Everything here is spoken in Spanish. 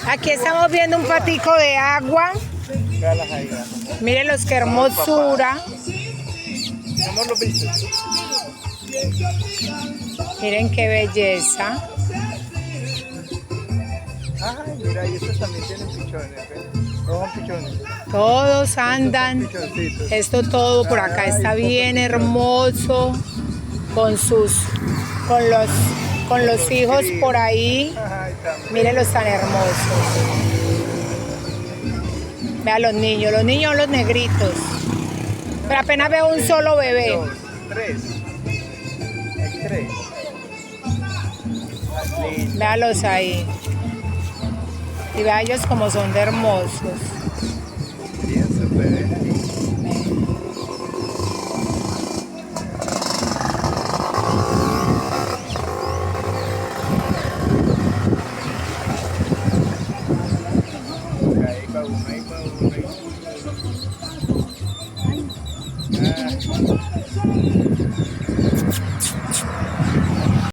Aquí estamos viendo un patico de agua. Véalas ahí, vean. Mírenlos qué hermosura. Mi amor, ¿lo viste? Miren qué belleza. Ay, mira, y estos también tienen pichones, ¿ves? Todos son pichones. Todos andan. Estos son pichoncitos. Esto todo por acá está bien hermoso. Con los hijos por ahí. Ay, también. Mírenlos tan hermosos. Vean los niños los negritos. Pero apenas veo un solo bebé. Dos, tres. Hay tres. Así. Véalos ahí. Y vean ellos como son de hermosos. Bien, súper. Ahí va uno, ahí va uno.